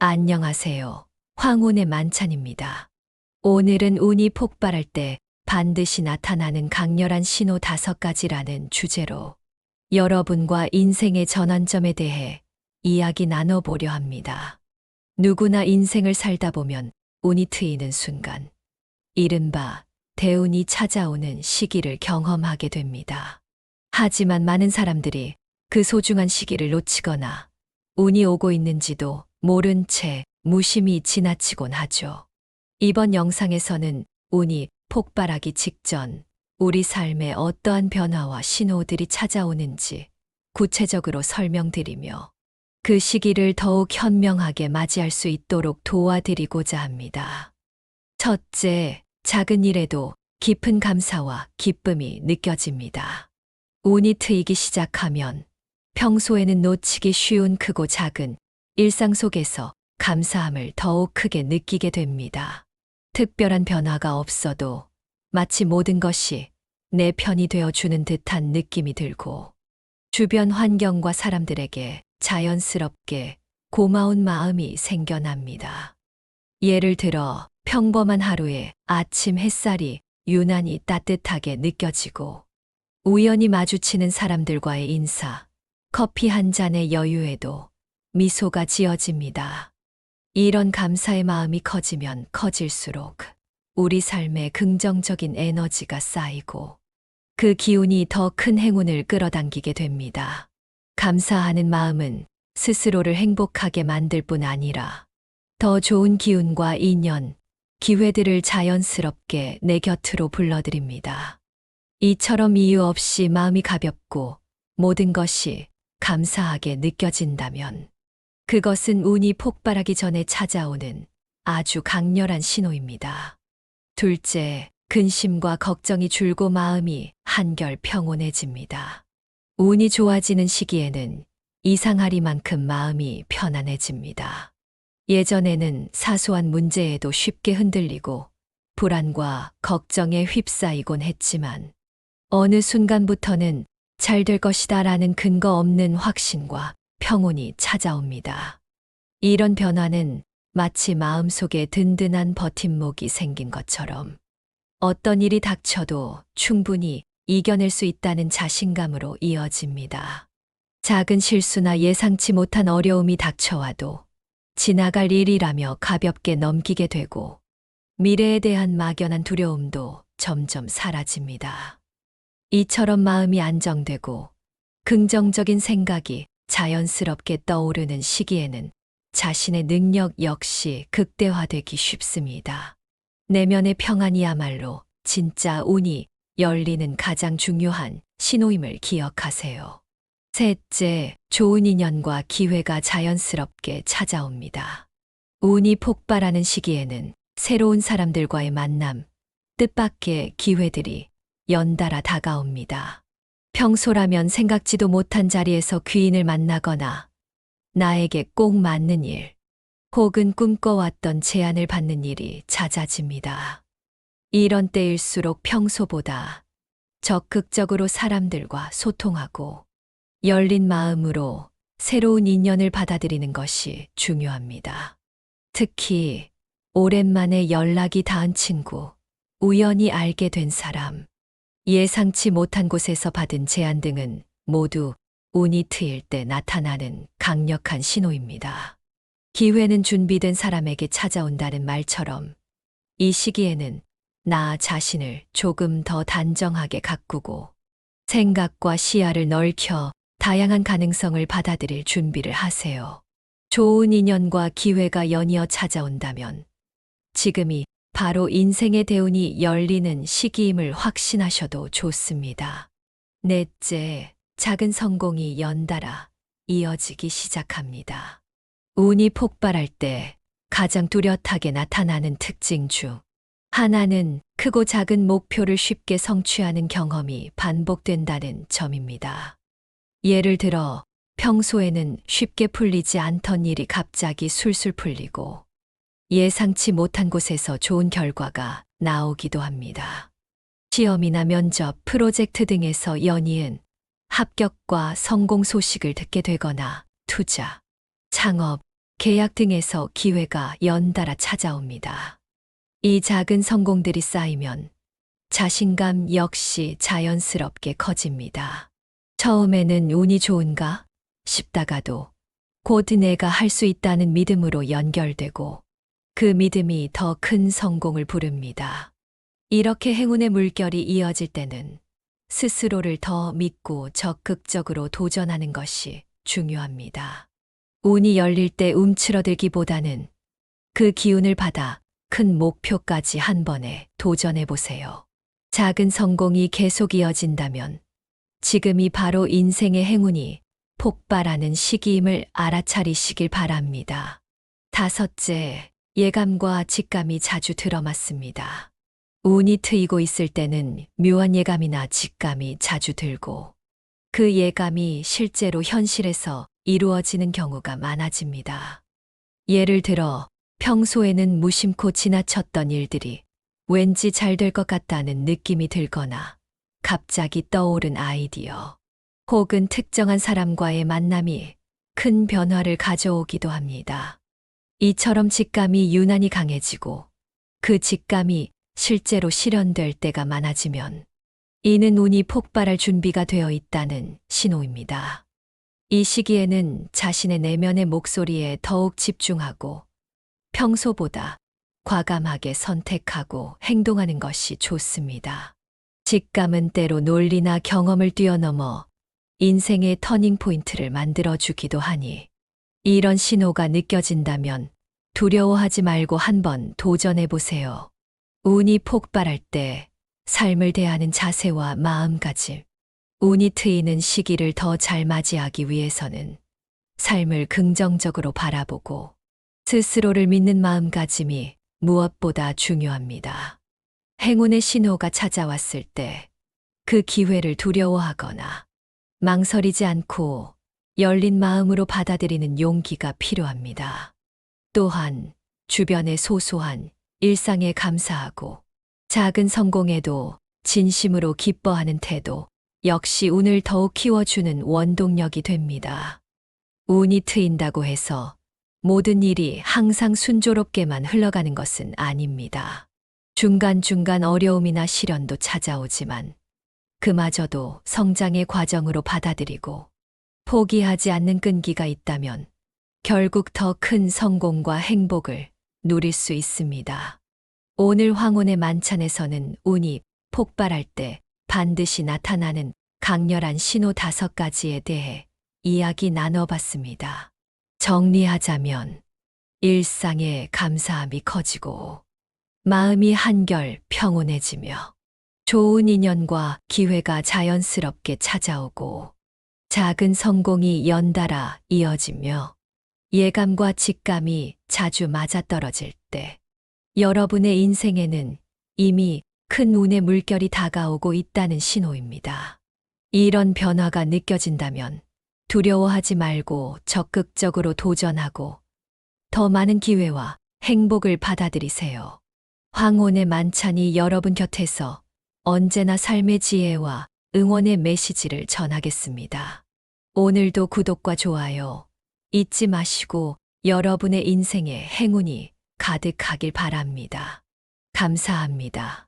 안녕하세요. 황혼의 만찬입니다. 오늘은 운이 폭발할 때 반드시 나타나는 강렬한 신호 5가지라는 주제로 여러분과 인생의 전환점에 대해 이야기 나눠보려 합니다. 누구나 인생을 살다 보면 운이 트이는 순간, 이른바 대운이 찾아오는 시기를 경험하게 됩니다. 하지만 많은 사람들이 그 소중한 시기를 놓치거나 운이 오고 있는지도 모른 채 무심히 지나치곤 하죠. 이번 영상에서는 운이 폭발하기 직전 우리 삶에 어떠한 변화와 신호들이 찾아오는지 구체적으로 설명드리며 그 시기를 더욱 현명하게 맞이할 수 있도록 도와드리고자 합니다. 첫째, 작은 일에도 깊은 감사와 기쁨이 느껴집니다. 운이 트이기 시작하면 평소에는 놓치기 쉬운 크고 작은 일상 속에서 감사함을 더욱 크게 느끼게 됩니다. 특별한 변화가 없어도 마치 모든 것이 내 편이 되어주는 듯한 느낌이 들고 주변 환경과 사람들에게 자연스럽게 고마운 마음이 생겨납니다. 예를 들어 평범한 하루에 아침 햇살이 유난히 따뜻하게 느껴지고 우연히 마주치는 사람들과의 인사, 커피 한 잔의 여유에도 미소가 지어집니다. 이런 감사의 마음이 커지면 커질수록 우리 삶에 긍정적인 에너지가 쌓이고 그 기운이 더 큰 행운을 끌어당기게 됩니다. 감사하는 마음은 스스로를 행복하게 만들 뿐 아니라 더 좋은 기운과 인연, 기회들을 자연스럽게 내 곁으로 불러들입니다. 이처럼 이유 없이 마음이 가볍고 모든 것이 감사하게 느껴진다면 그것은 운이 폭발하기 전에 찾아오는 아주 강렬한 신호입니다. 둘째, 근심과 걱정이 줄고 마음이 한결 평온해집니다. 운이 좋아지는 시기에는 이상하리만큼 마음이 편안해집니다. 예전에는 사소한 문제에도 쉽게 흔들리고 불안과 걱정에 휩싸이곤 했지만 어느 순간부터는 잘 될 것이다 라는 근거 없는 확신과 평온이 찾아옵니다. 이런 변화는 마치 마음속에 든든한 버팀목이 생긴 것처럼 어떤 일이 닥쳐도 충분히 이겨낼 수 있다는 자신감으로 이어집니다. 작은 실수나 예상치 못한 어려움이 닥쳐와도 지나갈 일이라며 가볍게 넘기게 되고 미래에 대한 막연한 두려움도 점점 사라집니다. 이처럼 마음이 안정되고 긍정적인 생각이 자연스럽게 떠오르는 시기에는 자신의 능력 역시 극대화되기 쉽습니다. 내면의 평안이야말로 진짜 운이 열리는 가장 중요한 신호임을 기억하세요. 셋째, 좋은 인연과 기회가 자연스럽게 찾아옵니다. 운이 폭발하는 시기에는 새로운 사람들과의 만남, 뜻밖의 기회들이 연달아 다가옵니다. 평소라면 생각지도 못한 자리에서 귀인을 만나거나 나에게 꼭 맞는 일, 혹은 꿈꿔왔던 제안을 받는 일이 잦아집니다. 이런 때일수록 평소보다 적극적으로 사람들과 소통하고 열린 마음으로 새로운 인연을 받아들이는 것이 중요합니다. 특히 오랜만에 연락이 닿은 친구, 우연히 알게 된 사람, 예상치 못한 곳에서 받은 제안 등은 모두 운이 트일 때 나타나는 강력한 신호입니다. 기회는 준비된 사람에게 찾아온다는 말처럼 이 시기에는 나 자신을 조금 더 단정하게 가꾸고 생각과 시야를 넓혀 다양한 가능성을 받아들일 준비를 하세요. 좋은 인연과 기회가 연이어 찾아온다면 지금이 바로 인생의 대운이 열리는 시기임을 확신하셔도 좋습니다. 넷째, 작은 성공이 연달아 이어지기 시작합니다. 운이 폭발할 때 가장 뚜렷하게 나타나는 특징 중 하나는 크고 작은 목표를 쉽게 성취하는 경험이 반복된다는 점입니다. 예를 들어 평소에는 쉽게 풀리지 않던 일이 갑자기 술술 풀리고 예상치 못한 곳에서 좋은 결과가 나오기도 합니다. 시험이나 면접, 프로젝트 등에서 연이은 합격과 성공 소식을 듣게 되거나 투자, 창업, 계약 등에서 기회가 연달아 찾아옵니다. 이 작은 성공들이 쌓이면 자신감 역시 자연스럽게 커집니다. 처음에는 운이 좋은가 싶다가도 곧 내가 할 수 있다는 믿음으로 연결되고 그 믿음이 더 큰 성공을 부릅니다. 이렇게 행운의 물결이 이어질 때는 스스로를 더 믿고 적극적으로 도전하는 것이 중요합니다. 운이 열릴 때 움츠러들기보다는 그 기운을 받아 큰 목표까지 한 번에 도전해 보세요. 작은 성공이 계속 이어진다면 지금이 바로 인생의 행운이 폭발하는 시기임을 알아차리시길 바랍니다. 다섯째, 예감과 직감이 자주 들어맞습니다. 운이 트이고 있을 때는 묘한 예감이나 직감이 자주 들고 그 예감이 실제로 현실에서 이루어지는 경우가 많아집니다. 예를 들어 평소에는 무심코 지나쳤던 일들이 왠지 잘 될 것 같다는 느낌이 들거나 갑자기 떠오른 아이디어 혹은 특정한 사람과의 만남이 큰 변화를 가져오기도 합니다. 이처럼 직감이 유난히 강해지고 그 직감이 실제로 실현될 때가 많아지면 이는 운이 폭발할 준비가 되어 있다는 신호입니다. 이 시기에는 자신의 내면의 목소리에 더욱 집중하고 평소보다 과감하게 선택하고 행동하는 것이 좋습니다. 직감은 때로 논리나 경험을 뛰어넘어 인생의 터닝 포인트를 만들어주기도 하니 이런 신호가 느껴진다면 두려워하지 말고 한번 도전해 보세요. 운이 폭발할 때 삶을 대하는 자세와 마음가짐, 운이 트이는 시기를 더 잘 맞이하기 위해서는 삶을 긍정적으로 바라보고 스스로를 믿는 마음가짐이 무엇보다 중요합니다. 행운의 신호가 찾아왔을 때 그 기회를 두려워하거나 망설이지 않고 열린 마음으로 받아들이는 용기가 필요합니다. 또한 주변의 소소한 일상에 감사하고 작은 성공에도 진심으로 기뻐하는 태도 역시 운을 더욱 키워주는 원동력이 됩니다. 운이 트인다고 해서 모든 일이 항상 순조롭게만 흘러가는 것은 아닙니다. 중간중간 어려움이나 시련도 찾아오지만 그마저도 성장의 과정으로 받아들이고 포기하지 않는 끈기가 있다면 결국 더 큰 성공과 행복을 누릴 수 있습니다. 오늘 황혼의 만찬에서는 운이 폭발할 때 반드시 나타나는 강렬한 신호 5가지에 대해 이야기 나눠봤습니다. 정리하자면 일상에 감사함이 커지고 마음이 한결 평온해지며 좋은 인연과 기회가 자연스럽게 찾아오고 작은 성공이 연달아 이어지며 예감과 직감이 자주 맞아떨어질 때 여러분의 인생에는 이미 큰 운의 물결이 다가오고 있다는 신호입니다. 이런 변화가 느껴진다면 두려워하지 말고 적극적으로 도전하고 더 많은 기회와 행복을 받아들이세요. 황혼의 만찬이 여러분 곁에서 언제나 삶의 지혜와 응원의 메시지를 전하겠습니다. 오늘도 구독과 좋아요 잊지 마시고 여러분의 인생에 행운이 가득하길 바랍니다. 감사합니다.